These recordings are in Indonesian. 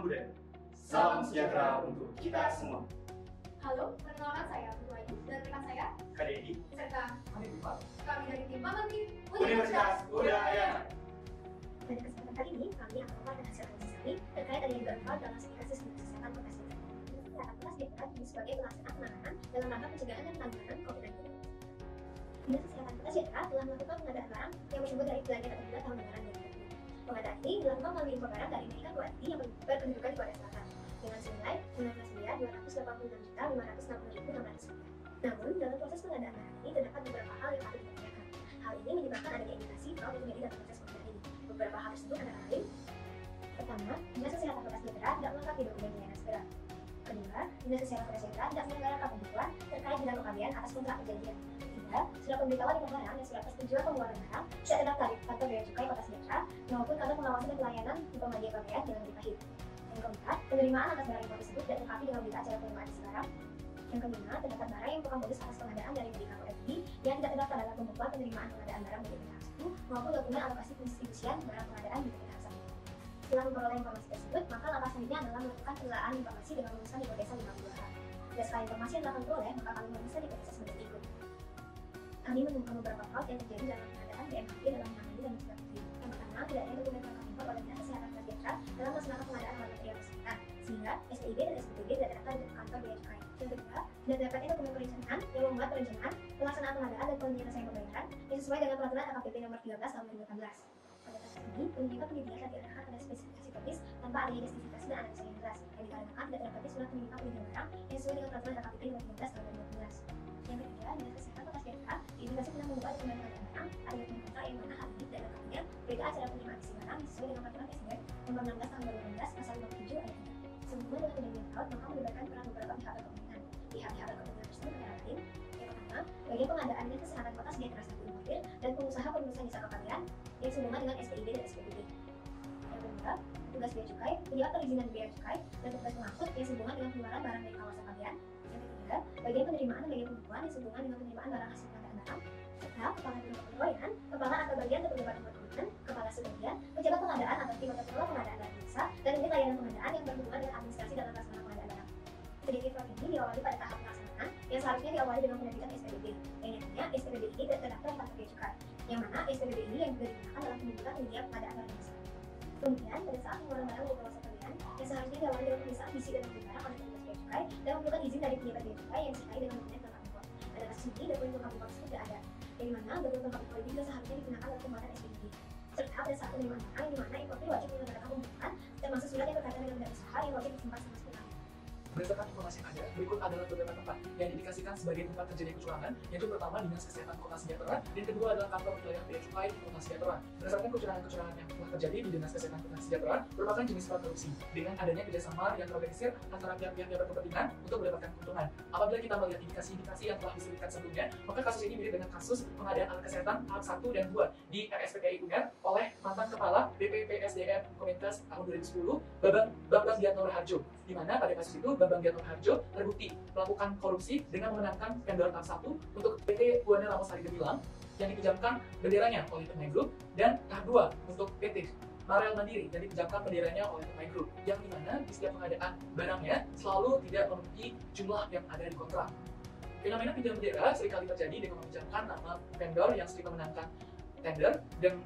Muda. Salam sejahtera untuk kita semua. Halo, perkenalkan saya Putu Ayu dan rekan saya KDI serta kami dari tim Pembanti Universitas Udayana. Pada kesempatan kali ini, kami akan membahas hasil analisis kami terkait adanya dugaan fraud dalam klasifikasi sumber kesehatan kota sejahtera. Kesehatan kota sejahtera sebagai pelaksanaan penanganan dalam rangka pencegahan dan penanggulangan COVID-19. Dinas Kesehatan Kota Sejahtera telah melakukan pengadaan barang yang bersumber dari belanja tertunda tahun anggaran 2020. Pengadaan ini dilakukan melalui impor barang dari Amerika ke WTI yang berkedudukan di Korea Selatan dengan senilai Rp19.286.560.600. Namun, dalam proses pengadaan barang ini terdapat beberapa hal yang patut dipertanyakan. Hal ini menyebabkan adanya indikasi fraud yang terjadi dalam proses pengadaan ini. Beberapa hal tersebut antara lain: pertama, Dinas Kesehatan Kota Sejahtera tidak melengkapi dokumen pelayanan segera. Kedua, Dinas Kesehatan Kota Sejahtera tidak menyelenggarakan pemberitahuan terkait dengan pengabdian atas kontrak perjanjian. Ketiga, surat pemberitahuan impor barang dan surat persetujuan pengeluaran barang tidak terdaftar di kantor bea cukai Kota Sejahtera maupun kantor pengawasan dan pelayanan di Pemadya Pakaian Jalan Pahit. Yang keempat, penerimaan atas barang impor tersebut tidak dilengkapi dengan berita acara penerimaan isi barang. Yang kelima, terdapat barang yang merupakan modus atas pengadaan dari Medika WTI yang tidak terdaftar dalam pembukuan penerimaan pengadaan barang dari pihak satu maupun dokumen alokasi pendistribusian barang pengadaan di pihak satu. Setelah memperoleh informasi tersebut, maka langkah selanjutnya adalah melakukan penelaahan informasi dengan menuliskan hipotesa 52H. Berdasarkan informasi yang telah kami peroleh, maka kami menuliskan hipotesa sebagai berikut. Kami menemukan beberapa fraud yang terjadi dalam pengadaan BMHG dalam menangani dan mencegah COVID. Yang pertama, tidak adanya dokumen lengkap impor oleh Dinas Kesehatan Kota Sejahtera dalam melaksanakan pengadaan alat material kesehatan, sehingga SPIB dan SPTB tidak terdaftar di kantor bea cukai. Yang kedua, tidak terdapatnya dokumen perencanaan yang memuat perencanaan, pelaksanaan pengadaan dan penyelesaian pembayaran yang sesuai dengan peraturan LKPP nomor 13 tahun 2018. Pada kasus ini, penyidikan penyidikan telah diarahkan pada spesifikasi teknis tanpa adanya justifikasi dan analisa yang jelas, yang dikarenakan tidak terdapatnya surat penyidikan penyidikan barang yang sesuai dengan peraturan LKPP nomor 13 tahun 2012. Yang ketiga, Dinas Kesehatan Kota Sejahtera diindikasi telah membuat dokumen pengadaan barang ada dokumen kontrak yang mana hal ini tidak lengkapnya berita acara penerimaan isi barang sesuai dengan peraturan SDR nomor 16 tahun 2016 pasal 57 ayat 3. Sehubungan dengan kejadian fraud, maka melibatkan peran beberapa pihak berkepentingan. Pihak-pihak berkepentingan tersebut antara lain: yang pertama, bagian pengadaan Dinas Kesehatan Kota Sejahtera satu importir dan pengusaha jasa kepegawaian yang sehubungan dengan SPIB dan SPPD. Yang kedua, petugas bea cukai, pejabat perizinan bea cukai, dan petugas pengangkut yang sehubungan dengan pengeluaran barang dari kawasan pabean. Yang ketiga, bagian penerimaan dan bagian pembukuan yang sehubungan dengan penerimaan barang hasil pengadaan barang, serta kepala biro kepegawaian, kepala atau bagian atau pejabat nomor komitmen, kepala subbagian, pejabat pengadaan atau tim atau pengelola pengadaan barang jasa, dan unit layanan pengadaan yang berhubungan dengan administrasi dalam pelaksanaan pengadaan barang. Sedikit fraud ini diawali pada tahap pelaksanaan yang seharusnya diawali dengan penerbitan SPDB. Yang nyatanya SPDB ini tidak terdaftar di kantor bea cukai, yang mana SPDB ini yang juga digunakan dalam pembukaan penyedia pengadaan barang jasa. Kemudian, pada saat pengeluaran barang dari kawasan pabean, yang seharusnya diawali dengan pemeriksaan fisik dan barang oleh petugas bea cukai dan memerlukan izin dari pejabat bea cukai yang disertai dengan dokumen lengkap impor. Pada kasus ini, dokumen lengkap impor tersebut tidak ada, yang mana dokumen lengkap impor ini juga seharusnya digunakan dalam pembuatan SPDB. Serta pada saat penerimaan barang, yang mana importir wajib menyelenggarakan pembukaan termasuk surat yang berkaitan dengan bidang usaha yang wajib disimpan sama sekali. Berdasarkan informasi yang ada, berikut adalah beberapa tempat yang diindikasikan sebagai tempat terjadi kecurangan, yaitu pertama Dinas Kesehatan Kota Sejahtera, dan kedua adalah kantor wilayah bea cukai di Kota Sejahtera. Berdasarkan kecurangan-kecurangan yang telah terjadi di Dinas Kesehatan Kota Sejahtera, merupakan jenis fraud korupsi dengan adanya kerjasama yang terorganisir antara pihak-pihak yang berkepentingan untuk mendapatkan keuntungan. Apabila kita melihat indikasi-indikasi yang telah disebutkan sebelumnya, maka kasus ini mirip dengan kasus pengadaan alat kesehatan tahap 1 dan 2 di RSPTI UNER oleh mantan kepala BPPSDM Kemenkes tahun 2010, Bambang Giatno Raharjo, di mana pada kasus itu Bambang Giatno Raharjo terbukti melakukan korupsi dengan memenangkan vendor tahap 1 untuk PT Buana Ramosari Gemilang yang dipinjamkan benderanya oleh Pemain Group, dan tahap 2 untuk PT Marel Mandiri yang dipinjamkan benderanya oleh Pemain Group, yang dimana di setiap pengadaan barangnya selalu tidak memenuhi jumlah yang ada di kontrak. Fenomena pinjam bendera seringkali terjadi dengan meminjamkan nama vendor yang sering memenangkan tender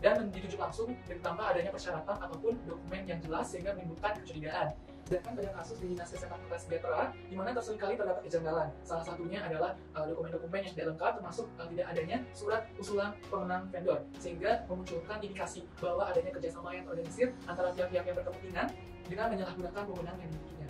dan ditunjuk langsung tanpa adanya persyaratan ataupun dokumen yang jelas sehingga menimbulkan kecurigaan. Sedangkan pada kasus di Dinas Kesehatan Kota Sejahtera, di mana seringkali terdapat kejanggalan. Salah satunya adalah dokumen-dokumen yang tidak lengkap, termasuk tidak adanya surat usulan pemenang vendor, sehingga memunculkan indikasi bahwa adanya kerjasama yang terorganisir antara pihak-pihak yang berkepentingan dengan menyalahgunakan wewenang yang dimilikinya.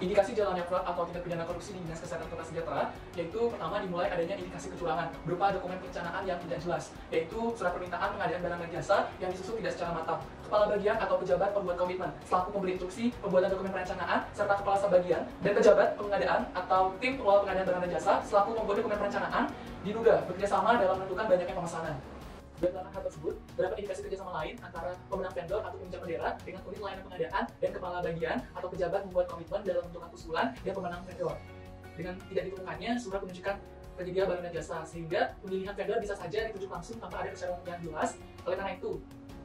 Indikasi jalannya fraud atau tindak pidana korupsi di Dinas Kesehatan Kota Sejahtera, yaitu pertama dimulai adanya indikasi kecurangan berupa dokumen perencanaan yang tidak jelas, yaitu surat permintaan pengadaan barang dan jasa yang disusun tidak secara matang, kepala bagian atau pejabat pembuat komitmen selaku pemberi instruksi pembuatan dokumen perencanaan, serta kepala subbagian dan pejabat pengadaan atau tim pengelola pengadaan barang dan jasa selaku pembuat dokumen perencanaan diduga bekerjasama dalam menentukan banyaknya pemesanan. Berdasarkan hal tersebut, terdapat indikasi kerjasama lain antara pemenang vendor atau peminjam bendera dengan unit layanan pengadaan dan kepala bagian atau pejabat membuat komitmen dalam menentukan usulan dan pemenang vendor. Dengan tidak ditemukannya surat penunjukan penyedia barang dan jasa, sehingga pemilihan vendor bisa saja ditunjuk langsung tanpa ada persyaratan yang jelas. Oleh karena itu,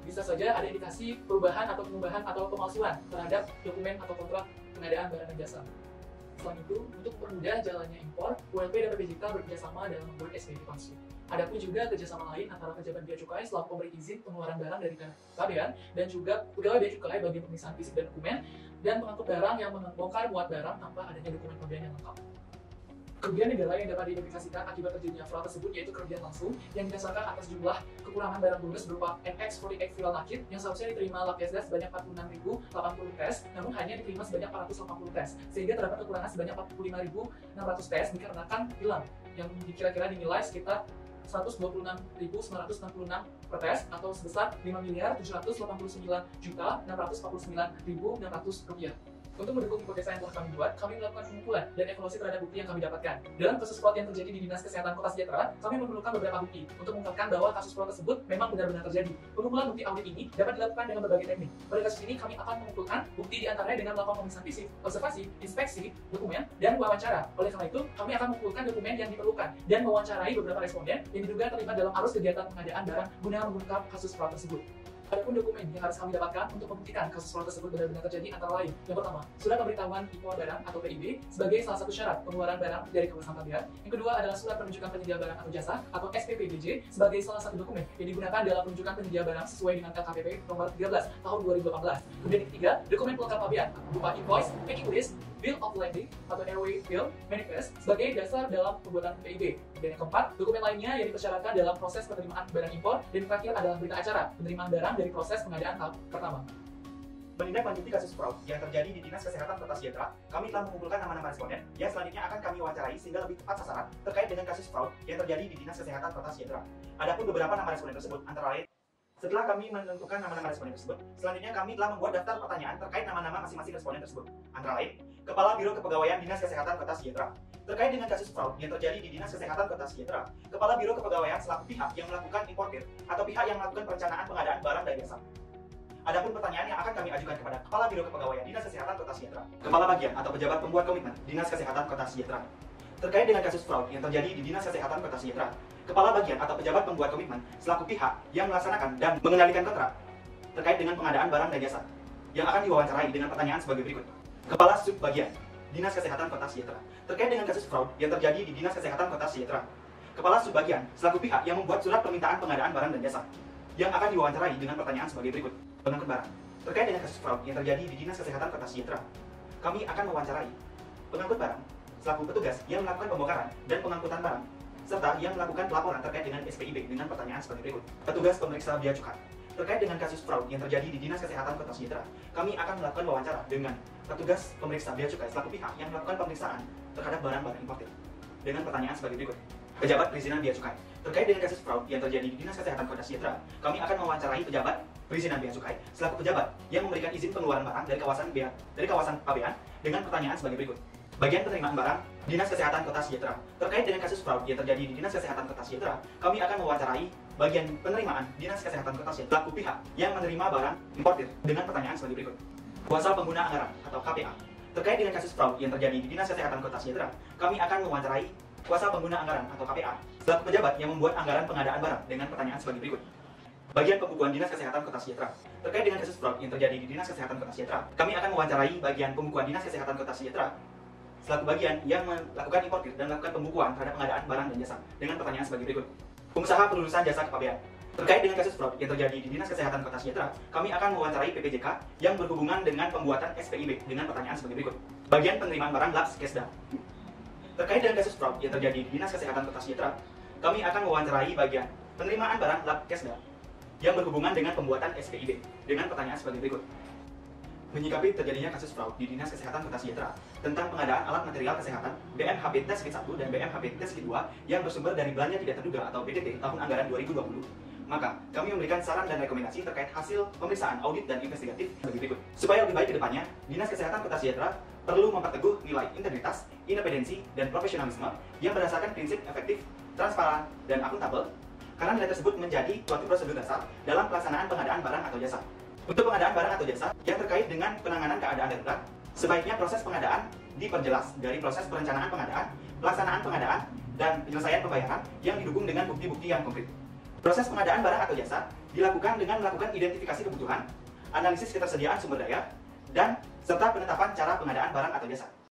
bisa saja ada indikasi perubahan atau pengubahan atau pemalsuan terhadap dokumen atau kontrak pengadaan barang dan jasa. Selain itu, untuk mempermudah jalannya impor, ULP dan PPJK bekerjasama dalam membuat SPP palsu. Adapun juga kerjasama lain antara pejabat bea cukai selaku pemberi izin pengeluaran barang dari pabean dan juga pegawai bea cukai bagian pemeriksaan fisik dan dokumen, dan pengangkut barang yang membongkar muat barang tanpa adanya dokumen pabean yang lengkap. Kerugian negara yang dapat diidentifikasikan akibat terjadinya fraud tersebut yaitu kerugian langsung yang didasarkan atas jumlah kekurangan barang bonus berupa NX48 viral nakit yang seharusnya diterima Labkesda sebanyak 46.080 tes, namun hanya diterima sebanyak 480 tes, sehingga terdapat kekurangan sebanyak 45.600 tes dikarenakan hilang, yang kira-kira dinilai sekitar 126.966 per tes atau sebesar 5.789.649.600 rupiah. Untuk mendukung hipotesa yang telah kami buat, kami melakukan pengumpulan dan evaluasi terhadap bukti yang kami dapatkan. Dalam kasus fraud yang terjadi di Dinas Kesehatan Kota Sejahtera, kami memerlukan beberapa bukti untuk mengungkapkan bahwa kasus fraud tersebut memang benar-benar terjadi. Pengumpulan bukti audit ini dapat dilakukan dengan berbagai teknik. Pada kasus ini, kami akan mengumpulkan bukti diantaranya dengan melakukan pemeriksaan fisik, observasi, inspeksi, dokumen, dan wawancara. Oleh karena itu, kami akan mengumpulkan dokumen yang diperlukan dan mewawancarai beberapa responden yang diduga terlibat dalam arus kegiatan pengadaan barang guna mengungkap kasus fraud tersebut. Adapun dokumen yang harus kami dapatkan untuk membuktikan kasus fraud tersebut benar-benar terjadi antara lain. Yang pertama, surat pemberitahuan impor barang atau PIB sebagai salah satu syarat pengeluaran barang dari kawasan pabean. Yang kedua adalah surat penunjukan penyedia barang atau jasa atau SPPBJ sebagai salah satu dokumen yang digunakan dalam penunjukan penyedia barang sesuai dengan LKPP nomor 13 tahun 2018. Kemudian yang ketiga, dokumen pelengkap pabean berupa invoice, packing list, bill of lading atau airway bill, manifest sebagai dasar dalam pembuatan PIB. Dan yang keempat, dokumen lainnya yang dipersyaratkan dalam proses penerimaan barang impor. Dan yang terakhir adalah berita acara penerimaan barang dari proses pengadaan tahap pertama. Menindaklanjuti kasus fraud yang terjadi di Dinas Kesehatan Kota Sejahtera, kami telah mengumpulkan nama-nama responden yang selanjutnya akan kami wawancarai sehingga lebih tepat sasaran terkait dengan kasus fraud yang terjadi di Dinas Kesehatan Kota Sejahtera. Adapun beberapa nama responden tersebut antara lain, setelah kami menentukan nama-nama responden tersebut, selanjutnya kami telah membuat daftar pertanyaan terkait nama-nama masing-masing responden tersebut. Antara lain, Kepala Biro Kepegawaian Dinas Kesehatan Kota Sejahtera. Terkait dengan kasus fraud yang terjadi di Dinas Kesehatan Kota Sejahtera, Kepala Biro Kepegawaian selaku pihak yang melakukan importir atau pihak yang melakukan perencanaan pengadaan barang dan jasa. Adapun pertanyaan yang akan kami ajukan kepada Kepala Biro Kepegawaian Dinas Kesehatan Kota Sejahtera, Kepala Bagian atau pejabat pembuat komitmen Dinas Kesehatan Kota Sejahtera. Terkait dengan kasus fraud yang terjadi di Dinas Kesehatan Kota Sejahtera, Kepala Bagian atau pejabat pembuat komitmen selaku pihak yang melaksanakan dan mengendalikan kontrak terkait dengan pengadaan barang dan jasa yang akan diwawancarai dengan pertanyaan sebagai berikut. Kepala Subbagian Dinas Kesehatan Kota Sejahtera. Terkait dengan kasus fraud yang terjadi di Dinas Kesehatan Kota Sejahtera, Kepala Subbagian selaku pihak yang membuat surat permintaan pengadaan barang dan jasa yang akan diwawancarai dengan pertanyaan sebagai berikut. Pengangkut barang. Terkait dengan kasus fraud yang terjadi di Dinas Kesehatan Kota Sejahtera, kami akan mewawancarai pengangkut barang selaku petugas yang melakukan pembongkaran dan pengangkutan barang serta yang melakukan pelaporan terkait dengan SPIB dengan pertanyaan sebagai berikut. Petugas pemeriksa bea cukai. Terkait dengan kasus fraud yang terjadi di Dinas Kesehatan Kota Sejahtera, kami akan melakukan wawancara dengan petugas pemeriksa bea cukai selaku pihak yang melakukan pemeriksaan terhadap barang-barang importir dengan pertanyaan sebagai berikut. Pejabat perizinan bea cukai. Terkait dengan kasus fraud yang terjadi di Dinas Kesehatan Kota Sejahtera, kami akan mewawancarai pejabat perizinan bea cukai selaku pejabat yang memberikan izin pengeluaran barang dari kawasan pabean dengan pertanyaan sebagai berikut. Bagian penerimaan barang Dinas Kesehatan Kota Sejahtera. Terkait dengan kasus fraud yang terjadi di Dinas Kesehatan Kota Sejahtera, kami akan mewawancarai bagian penerimaan Dinas Kesehatan Kota Sejahtera selaku pihak yang menerima barang importir dengan pertanyaan sebagai berikut. Kuasa pengguna anggaran atau KPA. Terkait dengan kasus fraud yang terjadi di Dinas Kesehatan Kota Sejahtera, kami akan mewawancarai kuasa pengguna anggaran atau KPA selaku pejabat yang membuat anggaran pengadaan barang dengan pertanyaan sebagai berikut. Bagian pembukuan Dinas Kesehatan Kota Sejahtera. Terkait dengan kasus fraud yang terjadi di Dinas Kesehatan Kota Sejahtera, kami akan mewawancarai bagian pembukuan Dinas Kesehatan Kota Sejahtera selaku bagian yang melakukan importir dan melakukan pembukuan terhadap pengadaan barang dan jasa dengan pertanyaan sebagai berikut. Pengusaha pelulusan jasa kepabean. Terkait dengan kasus fraud yang terjadi di Dinas Kesehatan Kota Sejahtera, kami akan mewawancarai PPJK yang berhubungan dengan pembuatan SPIB dengan pertanyaan sebagai berikut. Bagian penerimaan barang Labkesda. Terkait dengan kasus fraud yang terjadi di Dinas Kesehatan Kota Sejahtera, kami akan mewawancarai bagian penerimaan barang Labkesda yang berhubungan dengan pembuatan SPIB dengan pertanyaan sebagai berikut. Menyikapi terjadinya kasus fraud di Dinas Kesehatan Kota Sejahtera tentang pengadaan alat material kesehatan BMHP Test Kit 1 dan BMHP Test Kit 2 yang bersumber dari belanja tidak terduga atau BTT tahun anggaran 2020, maka kami memberikan saran dan rekomendasi terkait hasil pemeriksaan audit dan investigatif sebagai berikut. Supaya lebih baik ke depannya, Dinas Kesehatan Kota Sejahtera perlu memperteguh nilai integritas, independensi, dan profesionalisme yang berdasarkan prinsip efektif, transparan, dan akuntabel, karena nilai tersebut menjadi suatu prosedur dasar dalam pelaksanaan pengadaan barang atau jasa. Untuk pengadaan barang atau jasa yang terkait dengan penanganan keadaan darurat, sebaiknya proses pengadaan diperjelas dari proses perencanaan pengadaan, pelaksanaan pengadaan, dan penyelesaian pembayaran yang didukung dengan bukti-bukti yang konkret. Proses pengadaan barang atau jasa dilakukan dengan melakukan identifikasi kebutuhan, analisis ketersediaan sumber daya, dan serta penetapan cara pengadaan barang atau jasa.